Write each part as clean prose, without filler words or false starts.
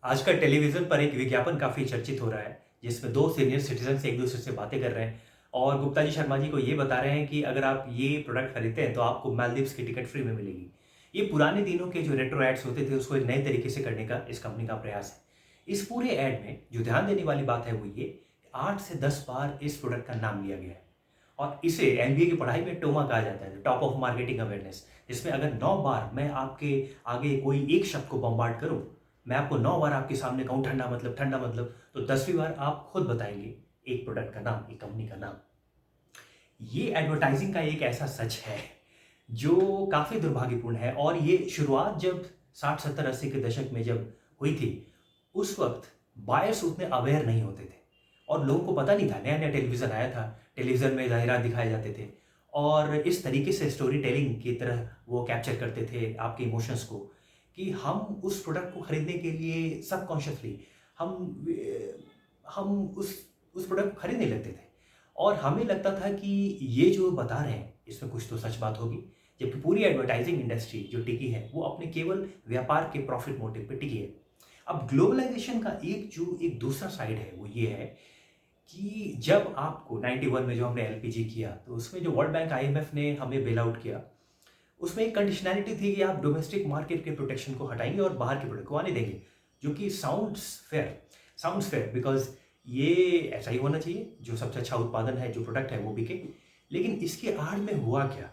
आजकल टेलीविज़न पर एक विज्ञापन काफ़ी चर्चित हो रहा है, जिसमें 2 सीनियर सिटीज़न्स एक-दूसरे से बातें कर रहे हैं और गुप्ता जी शर्मा जी को ये बता रहे हैं कि अगर आप ये प्रोडक्ट खरीदते हैं, तो आपको मालदीव्स की टिकट फ्री में मिलेगी। ये पुराने दिनों के जो रेट्रो एड्स होते थे, उसको एक नए तरीके से करने का इस कंपनी का प्रयास है। इस पूरे एड में जो ध्यान देने वाली बात है, वो ये 8 से 10 बार इस प्रोडक्ट का नाम लिया गया है और इसे एमबीए की पढ़ाई में टोमा कहा जाता है, टॉप ऑफ मार्केटिंग अवेयरनेस। जिसमें अगर 9 बार मैं आपके आगे कोई एक शब्द को बॉम्बार्ड करूँ, मैं आपको 9 बार आपके सामने कहूँ ठंडा मतलब, तो 10वीं बार आप खुद बताएँगे एक प्रोडक्ट का नाम, एक कंपनी का नाम। ये एडवर्टाइज़िंग का एक ऐसा सच है, जो काफ़ी दुर्भाग्यपूर्ण है और ये शुरुआत जब 60, 70, 80 के दशक में जब हुई थी, उस वक़्त बायर्स उतने अवेयर नहीं होते थे और लोगों को पता नहीं था, नया-नया टेलीविज़न आया था, टेलीविज़न में जाहिरात दिखाए जाते थे और इस तरीके से स्टोरी टेलिंग की तरह वो कैप्चर करते थे आपके इमोशंस को, कि हम उस प्रोडक्ट को खरीदने के लिए सबकॉन्शियसली हम हम उस प्रोडक्ट को खरीदने लगते थे और हमें लगता था कि ये जो बता रहे हैं, इसमें कुछ तो सच बात होगी। जबकि पूरी एडवर्टाइज़िंग इंडस्ट्री जो टिकी है, वो अपने केवल व्यापार के प्रॉफ़िट मोटिव पे टिकी है। अब ग्लोबलाइज़ेशन का एक दूसरा साइड है, वो ये है कि जब आपको 91 में जो हमने एलपीजी किया, तो उसमें जो वर्ल्ड बैंक, आईएमएफ ने हमें बेल आउट किया, उसमें एक कंडीशनैलिटी थी कि आप डोमेस्टिक मार्केट के प्रोटेक्शन को हटाएँगे और बाहर के प्रोडक्ट को आने देंगे, जो कि साउंड्स फेयर बिकॉज़ ये ऐसा ही होना चाहिए, जो सबसे अच्छा उत्पादन है, जो प्रोडक्ट है वो बिके। लेकिन इसके आड़ में हुआ क्या?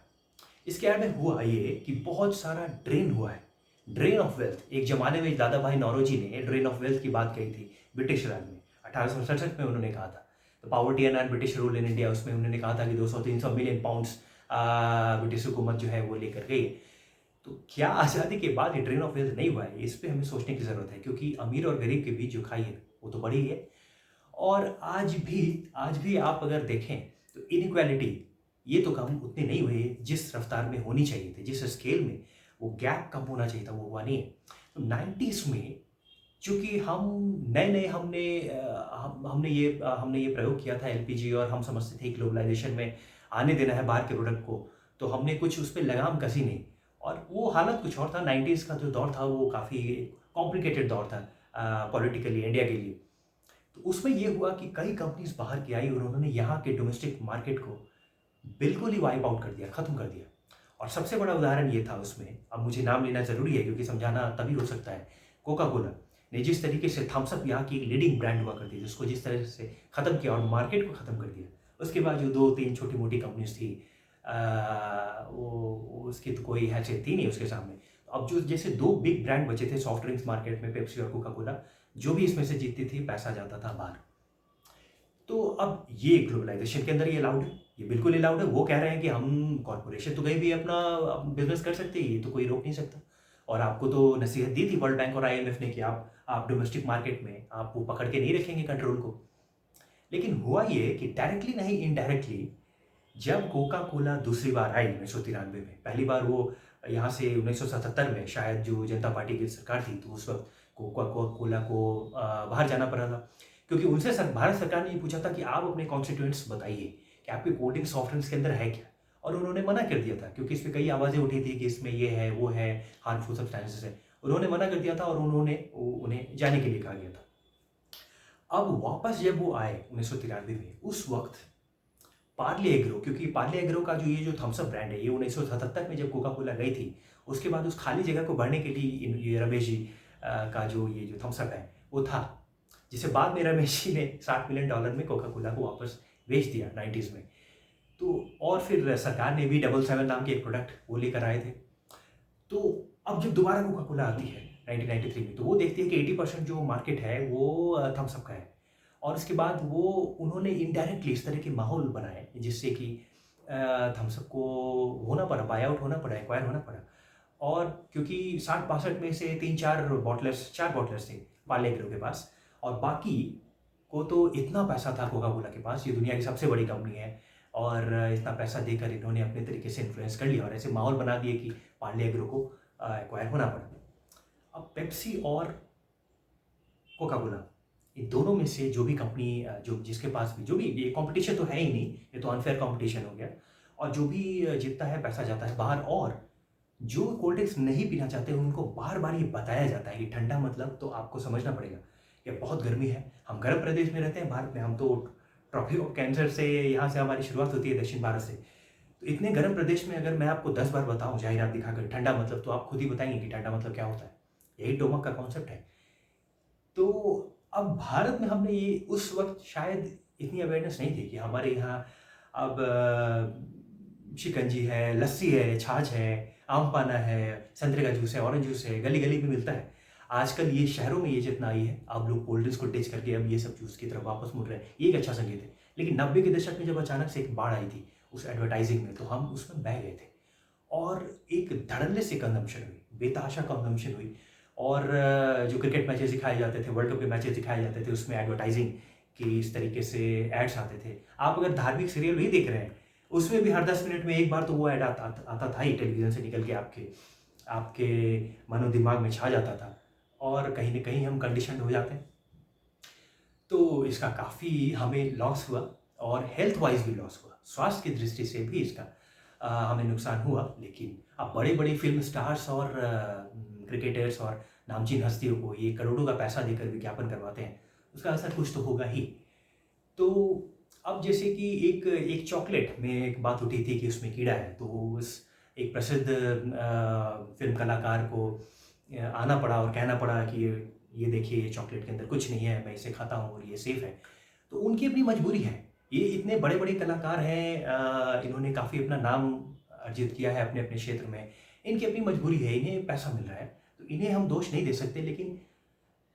इसके आड़ में हुआ ये कि बहुत सारा ड्रेन हुआ है, ड्रेन ऑफ वेल्थ। एक ज़माने में दादा भाई नौरोजी ने ड्रेन ऑफ वेल्थ की बात कही थी ब्रिटिश राज में, 1867 में उन्होंने कहा था। The poverty and British rule in India, उसमें उन्होंने कहा था कि 200-300 मिलियन पाउंड्स ब्रिटिश हुकूमत जो है वो लेकर गई है। तो क्या आज़ादी के बाद ये ड्रेन ऑफ वेल्थ नहीं हुआ है? इस पे हमें सोचने की ज़रूरत है, क्योंकि अमीर और गरीब के बीच जो खाई है, वो तो बढ़ी है और आज भी आप अगर देखें, तो इनइक्वालिटी ये तो कम उतनी नहीं हुई है जिस रफ्तार में होनी चाहिए थी, जिस स्केल में वो गैप कम होना चाहिए था, वो हुआ नहीं है। तो 90s में चूँकि हम नए-नए हमने ये प्रयोग किया था एलपीजी और हम समझते थे ग्लोबलाइज़ेशन में आने देना है बाहर के प्रोडक्ट को, तो हमने कुछ उस पे लगाम कसी नहीं और वो हालत कुछ और था। 90s का जो दौर था, वो काफ़ी कॉम्प्लिकेटेड दौर था पॉलिटिकली इंडिया के लिए। तो उसमें ये हुआ कि कई कंपनीज़ बाहर की आई और उन्होंने यहाँ के डोमेस्टिक मार्केट को बिल्कुल ही वाइप आउट कर दिया, खत्म कर दिया। और सबसे बड़ा उदाहरण ये था उसमें, अब मुझे नाम लेना ज़रूरी है क्योंकि समझाना तभी हो सकता है। कोका कोला ने जिस तरीके से थम्स अप यहाँ की एक लीडिंग ब्रांड हुआ करती थी, उसको जिस तरह से खत्म किया और मार्केट को खत्म कर दिया। उसके बाद जो 2-3 छोटी-मोटी कंपनीज़ थी, वो उसकी तो कोई हैसियत थी नहीं उसके सामने। अब जो जैसे 2 बिग ब्रांड बचे थे सॉफ्ट ड्रिंक्स मार्केट में, पेप्सी और कोका कोला, जो भी इसमें से जीतती थी, पैसा जाता था बाहर। तो अब ये ग्लोबलाइज़ेशन के अंदर ये अलाउड है, ये बिल्कुल अलाउड है। वो कह रहे हैं कि हम कॉर्पोरेशन तो कहीं भी अपना बिज़नेस कर सकते हैं, ये तो कोई रोक नहीं सकता। और आपको तो नसीहत दी थी वर्ल्ड बैंक और आईएमएफ ने कि आप डोमेस्टिक मार्केट में आप वो पकड़ के नहीं रखेंगे कंट्रोल को। लेकिन हुआ ये कि डायरेक्टली नहीं इनडायरेक्टली, जब कोका कोला दूसरी बार आई 1993 में, पहली बार वो यहाँ से 1977 में शायद जो जनता पार्टी की सरकार थी, तो उस वक़्त कोका को कोला को बाहर जाना पड़ा था। क्योंकि उनसे भारत सरकार ने ये पूछा था कि आप अपने कॉन्स्टिट्यूएंट्स बताइए कि आपकी कोल्ड ड्रिंक, सॉफ्ट ड्रिंक्स के अंदर है क्या? और उन्होंने मना कर दिया था क्योंकि इसमें कई आवाज़ें उठी थी कि इसमें ये है, वो है, हार्मफुल सब्सटेंसेस है। उन्होंने मना कर दिया था और उन्हें जाने के लिए कहा गया था। अब वापस जब वो आए 1993 में, उस वक़्त पार्ले एग्रो, क्योंकि पार्ले एग्रो का जो ये जो थम्स अप ब्रांड है, ये 1977 में जब कोका कोला गई थी, उसके बाद उस खाली जगह को भरने के लिए ये रमेश जी का जो ये जो थम्स अप है, वो था, जिसे बाद में रमेश जी ने $60 मिलियन में कोका कोला को वापस बेच दिया 90s में। तो और फिर सरकार ने भी डबल सेवन नाम के एक प्रोडक्ट वो लेकर आए थे। तो अब जब दोबारा कोका कोला आती है 1993 में, तो वो देखती है कि 80% जो मार्केट है वो थम्स अप का है और उसके बाद वो उन्होंने इनडायरेक्टली इस तरह के माहौल बनाए जिससे कि थम्स अप को होना पड़ा, बाय आउट होना पड़ा, एक्वायर होना पड़ा। और क्योंकि 60-62 में से 4 बॉटलर्स थे पार्ले एग्रो के पास और बाकी को तो इतना पैसा था कोका कोला के पास, ये दुनिया की सबसे बड़ी कंपनी है और इतना पैसा देकर इन्होंने अपने तरीके से इन्फ्लुएंस कर लिया और ऐसे माहौल बना दिए कि पार्ले एग्रो को एक्वायर होना पड़ा। अब पेप्सी और कोका कोला, इन दोनों में से जो भी कंपनी जो जिसके पास भी जो भी, ये कंपटीशन तो है ही नहीं, ये तो अनफेयर कंपटीशन हो गया और जो भी जीतता है पैसा जाता है बाहर। और जो कोल्ड ड्रिंक्स नहीं पीना चाहते उनको बार बार ये बताया जाता है कि ठंडा मतलब तो आपको समझना पड़ेगा कि बहुत गर्मी है, हम गर्म प्रदेश में रहते हैं भारत में, हम तो ट्रॉपिक ऑफ कैंसर से यहाँ से हमारी शुरुआत होती है दक्षिण भारत से। तो इतने गर्म प्रदेश में अगर मैं आपको 10 बार बताऊं जाहिरात दिखाकर ठंडा मतलब, तो आप खुद ही बताएंगे कि ठंडा मतलब क्या होता है। यही टोमक का कॉन्सेप्ट है। तो अब भारत में हमने ये उस वक्त शायद इतनी अवेयरनेस नहीं थी कि हमारे यहाँ अब शिकंजी है, लस्सी है, छाछ है, आम पाना है, संतरे का जूस है, ऑरेंज जूस है, गली गली में मिलता है। आजकल ये शहरों में ये जितना आई है, अब लोग कोल्ड ड्रिंक्स को टेस्ट करके अब ये सब जूस की तरफ वापस मुड़ रहे हैं, ये एक अच्छा संकेत है। लेकिन 90 के दशक में जब अचानक से एक बाढ़ आई थी उस एडवर्टाइजिंग में, तो हम उसमें बह गए थे और एक धड़ल्ले से कंजम्पशन हुई, बेतहाशा कंजम्पशन हुई। और जो क्रिकेट मैचेस दिखाए जाते थे, वर्ल्ड कप के मैचेस दिखाए जाते थे, उसमें एडवर्टाइजिंग की इस तरीके से एड्स आते थे। आप अगर धार्मिक सीरियल भी देख रहे हैं, उसमें भी हर 10 मिनट में एक बार तो वो ऐड आता था ही, टेलीविज़न से निकल के आपके आपके मनो दिमाग में छा जाता था और कहीं ना कहीं हम कंडीशन हो जाते हैं। तो इसका काफ़ी हमें लॉस हुआ और हेल्थ वाइज भी लॉस हुआ, स्वास्थ्य की दृष्टि से भी इसका हमें नुकसान हुआ। लेकिन अब बड़े बड़े फिल्म स्टार्स और क्रिकेटर्स और नामचीन हस्तियों को ये करोड़ों का पैसा देकर विज्ञापन करवाते हैं, उसका असर कुछ तो होगा ही। तो अब जैसे कि एक एक चॉकलेट में एक बात उठी थी कि उसमें कीड़ा है, तो उस एक प्रसिद्ध फिल्म कलाकार को आना पड़ा और कहना पड़ा कि ये देखिए, ये चॉकलेट के अंदर कुछ नहीं है, मैं इसे खाता हूँ और ये सेफ़ है। तो उनकी अपनी मजबूरी है। ये इतने बड़े बड़े कलाकार हैं, इन्होंने काफ़ी अपना नाम अर्जित किया है अपने अपने क्षेत्र में, इनकी अपनी मजबूरी है, इन्हें पैसा मिल रहा है, तो इन्हें हम दोष नहीं दे सकते। लेकिन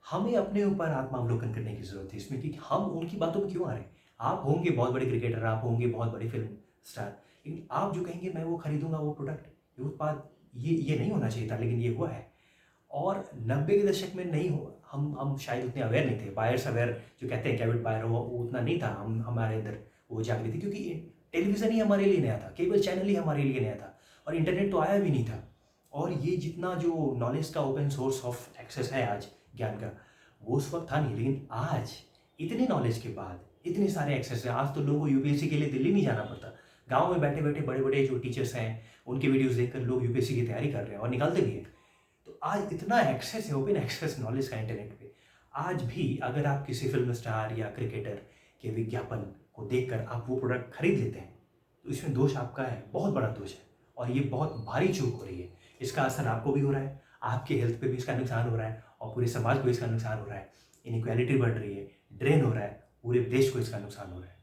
हमें अपने ऊपर आत्मावलोकन करने की ज़रूरत है इसमें कि हम उनकी बातों में क्यों आ रहे हैं। आप होंगे बहुत बड़े क्रिकेटर, आप होंगे बहुत बड़े फिल्म स्टार, लेकिन आप जो कहेंगे मैं वो खरीदूंगा, वो प्रोडक्ट, ये उत्पाद, ये नहीं होना चाहिए था, लेकिन ये हुआ है। और 90 के दशक में नहीं हो, हम शायद उतने अवेयर नहीं थे, बायर्स अवेयर जो कहते हैं, कैविट बायर, वो उतना नहीं था हमारे अंदर वो जागृति, क्योंकि टेलीविज़न ही हमारे लिए नया था, केबल चैनल ही हमारे लिए नया था और इंटरनेट तो आया भी नहीं था। और ये जितना जो नॉलेज का ओपन सोर्स ऑफ एक्सेस है आज ज्ञान का, वो उस वक्त था नहीं। लेकिन आज इतने नॉलेज के बाद इतने सारे एक्सेस हैं, आज तो लोगों को यूपीएससी के लिए दिल्ली नहीं जाना पड़ता। गांव में बैठे बैठे बड़े बड़े जो टीचर्स हैं, उनके वीडियोस देखकर लोग यूपीएससी की तैयारी कर रहे हैं और निकालते भी हैं। तो आज इतना एक्सेस है, ओपन एक्सेस नॉलेज का इंटरनेट पे। आज भी अगर आप किसी फिल्म स्टार या क्रिकेटर के विज्ञापन को देखकर आप वो प्रोडक्ट खरीद लेते हैं, तो इसमें दोष आपका है, बहुत बड़ा दोष है और ये बहुत भारी चूक हो रही है। इसका असर आपको भी हो रहा है, आपके हेल्थ पे भी इसका नुकसान हो रहा है और पूरे समाज को इसका नुकसान हो रहा है। इनइक्वालिटी बढ़ रही है, ड्रेन हो रहा है, पूरे देश को इसका नुकसान हो रहा है।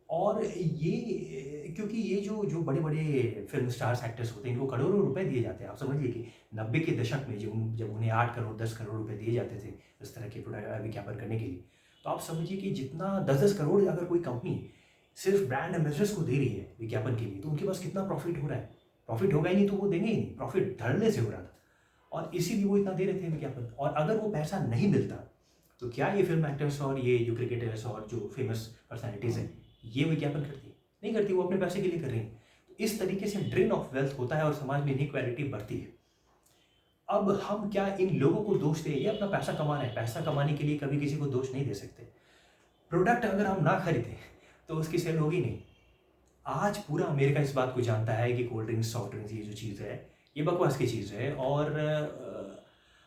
और ये क्योंकि ये जो जो बड़े बड़े फिल्म स्टार्स, एक्टर्स होते हैं, इनको करोड़ों रुपए दिए जाते हैं। आप समझिए कि 90 के दशक में जब उन्हें 8 करोड़ 10 करोड़ रुपए दिए जाते थे इस तरह के प्रोडक्ट विज्ञापन करने के लिए, तो आप समझिए कि जितना 10-10 करोड़ अगर कोई कंपनी सिर्फ ब्रांड एम्बेसडर्स को दे रही है विज्ञापन के लिए, तो उनके पास कितना प्रॉफिट हो रहा है। प्रॉफिट होगा ही नहीं तो वो देंगे ही नहीं, प्रॉफिट धड़ल्ले से हो रहा था और इसीलिए वो इतना दे रहे थे विज्ञापन। और अगर वो पैसा नहीं मिलता, तो क्या ये फिल्म एक्टर्स और ये जो क्रिकेटर्स और जो फेमस पर्सनैलिटीज़ हैं, ये विज्ञापन करती? नहीं करती, वो अपने पैसे के लिए कर रही हैं। तो इस तरीके से ड्रेन ऑफ वेल्थ होता है और समाज में इनइक्वालिटी बढ़ती है। अब हम क्या इन लोगों को दोष दें? ये अपना पैसा कमाना है, पैसा कमाने के लिए कभी किसी को दोष नहीं दे सकते। प्रोडक्ट अगर हम ना खरीदें तो उसकी सेल होगी नहीं। आज पूरा अमेरिका इस बात को जानता है कि कोल्ड ड्रिंक्स, सॉफ्ट ड्रिंक्स, ये जो चीज़ है, ये बकवास की चीज़ है। और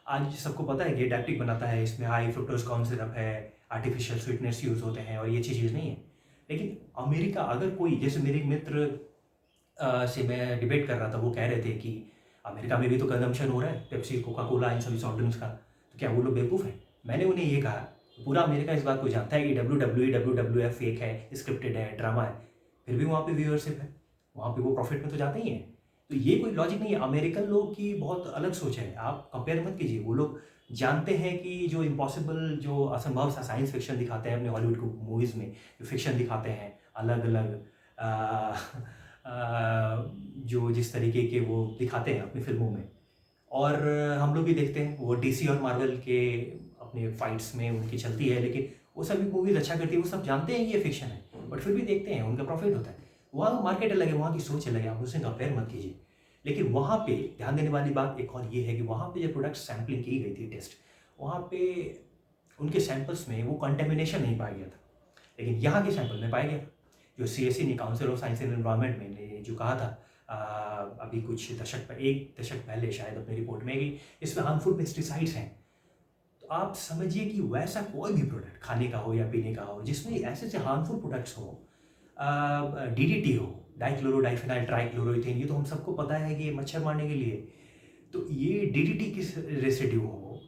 आज सबको पता है कि डायबिटिक बनाता है, इसमें हाई फ्रुक्टोज कॉर्न सिरप है, आर्टिफिशियल स्वीटनेस यूज़ होते हैं और ये अच्छी चीज़ नहीं है। लेकिन अमेरिका, अगर कोई, जैसे मेरे एक मित्र से मैं डिबेट कर रहा था, वो कह रहे थे कि अमेरिका में भी तो कंजम्पशन हो रहा है पेप्सी, कोका कोला, इन सभी सॉफ्ट ड्रिंक्स का, तो क्या वो लोग बेवकूफ़ हैं? मैंने उन्हें ये कहा, पूरा अमेरिका इस बात को जानता है कि WWE फेक है, स्क्रिप्टेड है, ड्रामा है, फिर भी वहाँ पे व्यूअरशिप है, वहाँ पे वो प्रॉफिट में तो जाते ही हैं। तो ये कोई लॉजिक नहीं है। अमेरिकन लोग की बहुत अलग सोच है, आप कंपेयर मत कीजिए। वो लोग जानते हैं कि जो इम्पॉसिबल, जो असंभव सा साइंस फिक्शन दिखाते हैं अपने हॉलीवुड को मूवीज़ में, जो फिक्शन दिखाते हैं अलग अलग जो जिस तरीके के वो दिखाते हैं अपनी फिल्मों में, और हम लोग भी देखते हैं, वो डीसी और मार्वल के अपने फाइट्स में उनकी चलती है, लेकिन वो सभी मूवीज़ अच्छा करती है, वो सब जानते हैं कि ये फिक्शन है, बट फिर भी देखते हैं, उनका प्रॉफिट होता है। वहाँ मार्केट अलग है, वहाँ की सोच अलग है, आप उससे कंपेयर मत कीजिए। लेकिन वहाँ पे ध्यान देने वाली बात एक और ये है कि वहाँ पे जब प्रोडक्ट सैम्पलिंग की गई थी, टेस्ट, वहाँ पे उनके सैंपल्स में वो कंटेमिनेशन नहीं पाया गया था, लेकिन यहाँ के सैंपल में पाया गया। जो CSE ने, council of science and environment में ने जो कहा था अभी कुछ एक दशक पहले शायद अपनी रिपोर्ट में कि इसमें हार्मफुल पेस्टिसाइड्स हैं। तो आप समझिए कि वैसा कोई भी प्रोडक्ट खाने का हो या पीने का हो जिसमें ऐसे ऐसे हार्मफुल प्रोडक्ट्स हो, डीडीटी हो, डाइक्लोरोडाइफेनाइल ट्राइक्लोरोइथेन, ये तो हम सबको पता है कि ये मच्छर मारने के लिए। तो ये डीडीटी किस रेसिड्यू हो,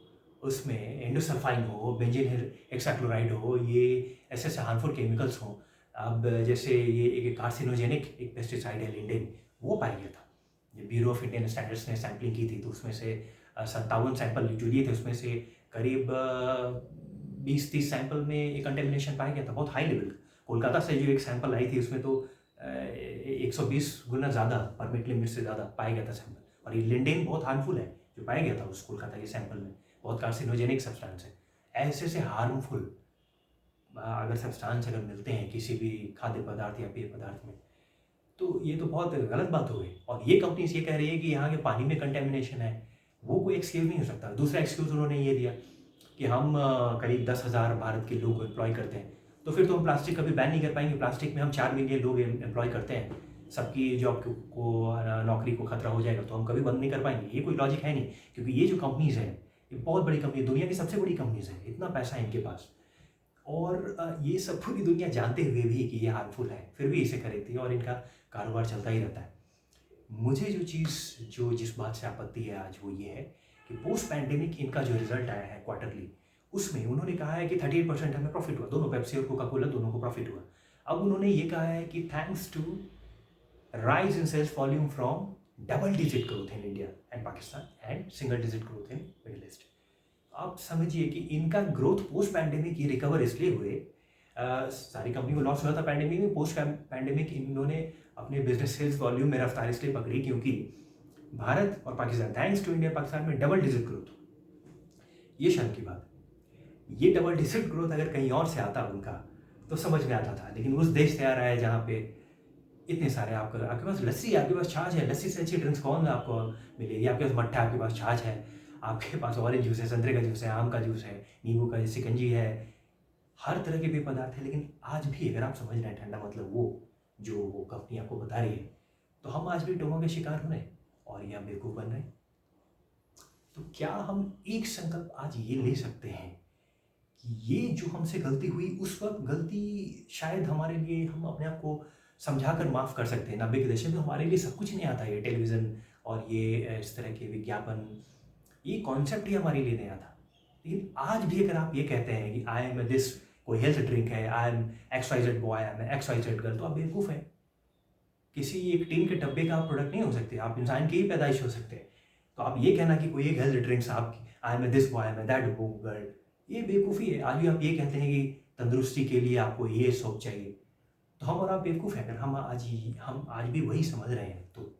उसमें एंडोसल्फाइन हो, बेंजीन हेक्साक्लोराइड हो, ये ऐसे ऐसे हार्मफुल केमिकल्स हों। अब जैसे ये एक कार्सिनोजेनिक एक पेस्टिसाइड है लिंडेन, वो पाया गया था। ये ब्यूरो ऑफ इंडियन स्टैंडर्ड्स ने सैम्पलिंग की थी, तो उसमें से 57 सैंपल जो लिए थे उसमें से करीब 20-30 सैंपल में एक कंटेमिनेशन पाया गया था, बहुत हाई लेवल। कोलकाता से जो एक सैंपल आई थी उसमें तो 120 गुना ज़्यादा परमिट लिमिट से ज़्यादा पाया गया था सैंपल। और ये लिंडेन बहुत हार्मफुल है जो पाया गया था उस कोलकाता के सैंपल में, बहुत कार्सिनोजेनिक सब्सटेंस है। ऐसे से हार्मफुल अगर सब्सटेंस अगर मिलते हैं किसी भी खाद्य पदार्थ या पेय पदार्थ में, तो ये तो बहुत गलत बात हो गई। और ये कंपनीज ये कह रही है कि यहाँ के पानी में कंटेमिनेशन है, वो कोई एक्सक्यूज़ नहीं हो सकता। दूसरा एक्सक्यूज़ उन्होंने ये दिया कि हम करीब 10,000 भारत के लोग एम्प्लॉय करते हैं, तो फिर तो हम प्लास्टिक कभी बैन नहीं कर पाएंगे। प्लास्टिक में हम 4 मिलियन लोग एम्प्लॉय करते हैं, सबकी जॉब को नौकरी को खतरा हो जाएगा, तो हम कभी बंद नहीं कर पाएंगे। ये कोई लॉजिक है नहीं, क्योंकि ये जो कंपनीज़ हैं ये बहुत बड़ी कंपनी, दुनिया की सबसे बड़ी कंपनीज़ हैं, इतना पैसा है इनके पास। और ये सब पूरी दुनिया जानते हुए भी कि ये हार्मफुल है, फिर भी इसे खरीदती है और इनका कारोबार चलता ही रहता है। मुझे जिस बात से आपत्ति है आज वो ये है कि पोस्ट पैंडेमिक इनका जो रिजल्ट आया है क्वार्टरली, उसमें उन्होंने कहा है कि 38% हमें प्रॉफिट हुआ, दोनों पेप्सी और कोका कोला दोनों को प्रॉफिट हुआ। अब उन्होंने ये कहा है कि thanks to rise in sales volume from double digit growth in India and Pakistan and single digit growth in Middle East. आप समझिए कि इनका ग्रोथ पोस्ट पैंडेमिक ये रिकवर इसलिए हुए, सारी कंपनी को लॉस हुआ था पैंडेमिक में, पोस्ट पैंडेमिक इन्होंने अपने बिजनेस सेल्स वॉल्यूम में रफ्तार इसलिए पकड़ी क्योंकि भारत और Pakistan, thanks to India Pakistan में डबल डिजिट ग्रोथ। ये शर्म की बात है। ये डबल डिजिट ग्रोथ अगर कहीं और से आता उनका तो समझ में आता था, लेकिन उस देश से आ रहा है जहाँ पे इतने सारे आपके पास लस्सी है, आपके पास छाछ है, लस्सी से अच्छी ड्रिंक्स कौन आपको मिलेगी? आपके पास मट्ठा, आपके पास छाछ है, आपके पास ऑरेंज जूस है, संतरे का जूस है, आम का जूस है, नींबू का शिकंजी है, हर तरह के पेय पदार्थ है। लेकिन आज भी अगर आप समझ रहे हैं ठंडा मतलब वो जो वो कंपनी आपको बता रही है, तो हम आज भी टोमो के शिकार हो रहे हैं और ये हम बेवकूफ़ बन रहे हैं। तो क्या हम एक संकल्प आज ये ले सकते हैं कि ये जो हमसे गलती हुई उस वक्त गलती शायद हमारे लिए हम अपने आप को समझा कर माफ़ कर सकते हैं। 90 के दशक में हमारे लिए सब कुछ नहीं आता, ये टेलीविज़न और ये इस तरह के विज्ञापन, ये कॉन्सेप्ट ही हमारे लिए नया था। लेकिन आज भी अगर आप ये कहते हैं कि आई एम दिस, कोई हेल्थ ड्रिंक है, I am XYZ boy, I am XYZ girl, तो आप बेवकूफ़ हैं। किसी एक टीन के डब्बे का आप प्रोडक्ट नहीं हो सकते, आप इंसान की ही पैदाइश हो सकते हैं। तो आप ये कहना कि कोई एक हेल्थ ड्रिंक्स आप I am this boy, I am that girl, ये बेवकूफ़ी है। आज भी आप ये कहते हैं कि तंदुरुस्ती के लिए आपको ये सोच चाहिए, तो हम और आप बेवकूफ़ हैं। अगर हम आज भी वही समझ रहे हैं, तो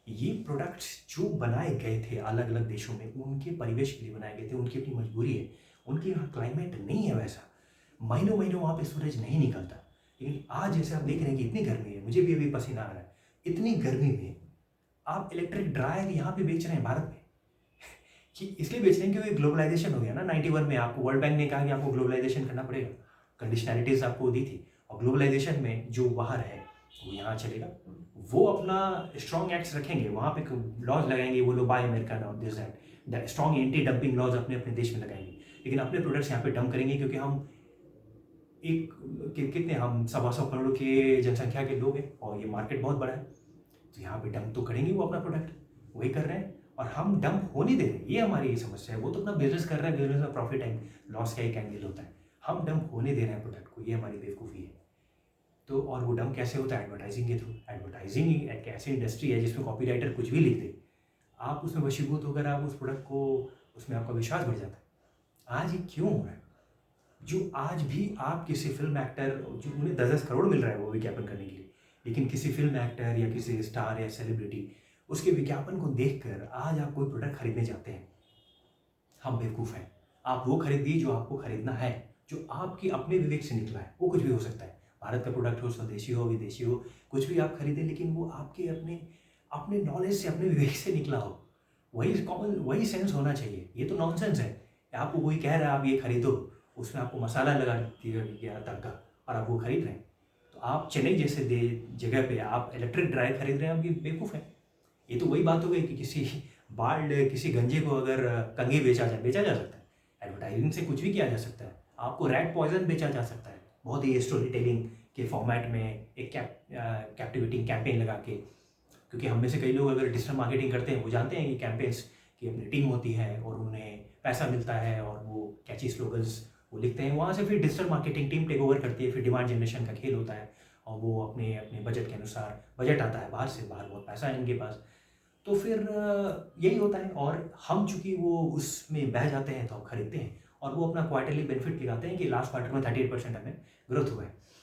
ये प्रोडक्ट्स जो बनाए गए थे अलग अलग देशों में, उनके परिवेश के लिए बनाए गए थे, उनकी अपनी मजबूरी है, उनके यहाँ क्लाइमेट नहीं है वैसा, महीनों महीनों वहाँ पे सूरज नहीं निकलता। लेकिन आज जैसे आप देख रहे हैं कि इतनी गर्मी है, मुझे भी अभी पसीना आ रहा है, इतनी गर्मी में आप इलेक्ट्रिक ड्रायर यहाँ पे बेच रहे हैं भारत में कि इसलिए बेच रहे हैं क्योंकि ग्लोबलाइजेशन हो गया ना। 91 में आपको वर्ल्ड बैंक ने कहा कि आपको ग्लोबलाइजेशन करना पड़ेगा, कंडीशनैलिटीज आपको दी थी, और ग्लोबलाइजेशन में जो बाहर है वो यहाँ चलेगा, वो अपना स्ट्रॉन्ग एक्ट्स रखेंगे, वहाँ पे लॉज लगाएंगे, वो लोग बाय अमेरिका और this that strong anti dumping laws अपने अपने देश में लगाएंगे, लेकिन अपने प्रोडक्ट्स यहाँ पे डंप करेंगे क्योंकि हम कितने हम 125 करोड़ के जनसंख्या के लोग हैं और ये मार्केट बहुत बड़ा है, तो यहाँ पे डंप तो करेंगे वो अपना प्रोडक्ट, वही कर रहे हैं और हम डंप होने दे रहे हैं। ये हमारी ये समस्या है। वो तो अपना बिजनेस कर रहे हैं, बिजनेस में प्रॉफिट एंड लॉस का एक एंगल होता है, हम डंप होने दे रहे हैं प्रोडक्ट को, ये हमारी बेवकूफ़ी है। तो और वो डंप कैसे होता है? एडवर्टाइजिंग के थ्रू। एडवर्टाइजिंग एक ऐसी इंडस्ट्री है जिसमें कॉपीराइटर कुछ भी लिख दे, आप उसमें वशीभूत होकर आप उस प्रोडक्ट को, उसमें आपका विश्वास बढ़ जाता है। आज ये क्यों हो रहा है? जो आज भी आप किसी फिल्म एक्टर, जो उन्हें 10-10 करोड़ मिल रहा है वो विज्ञापन करने के लिए, लेकिन किसी फिल्म एक्टर या किसी स्टार या सेलिब्रिटी उसके विज्ञापन को देखकर आज आप कोई प्रोडक्ट खरीदने जाते हैं, हम बेवकूफ़ हैं। आप वो खरीदिए जो आपको खरीदना है, जो आपकी अपने विवेक से निकला है। वो कुछ भी हो सकता है, भारत का प्रोडक्ट हो, स्वदेशी हो, विदेशी हो, कुछ भी आप खरीदें, लेकिन वो आपके अपने नॉलेज से, अपने विवेक से निकला हो। वही सेंस होना चाहिए। ये तो नॉनसेंस है, आपको कोई कह रहा है आप ये खरीदो, उसमें आपको मसाला लगा दिया गया तड़का और आप वो खरीद रहे हैं। तो आप चेन्नई जैसे दे जगह पे आप इलेक्ट्रिक ड्रायर खरीद रहे हैं, आप ये बेवकूफ़ हैं। ये तो वही बात हो गई कि किसी गंजे को अगर कंघी बेचा जा सकता है। एडवर्टाइजिंग से कुछ भी किया जा सकता है। आपको रैट पॉइज़न बेचा जा सकता है, बहुत ही स्टोरी टेलिंग के फॉर्मेट में एक कैप्टिवेटिंग कैंपेन लगा के। क्योंकि हम में से कई लोग अगर डिजिटल मार्केटिंग करते हैं, वो जानते हैं कि कैंपेन्स की अपनी टीम होती है और उन्हें पैसा मिलता है और वो कैची स्लोगन्स वो लिखते हैं। वहाँ से फिर digital marketing team take over करती है, फिर डिमांड जनरेशन का खेल होता है और वो अपने अपने बजट के अनुसार बजट आता है बाहर से, बाहर बहुत पैसा है इनके पास। तो फिर यही होता है और हम चूँकि वो उसमें बह जाते हैं तो हम खरीदते हैं और वो अपना क्वार्टरली बेनिफिट दिखाते हैं कि लास्ट क्वार्टर में 38% हमें ग्रोथ हुआ है।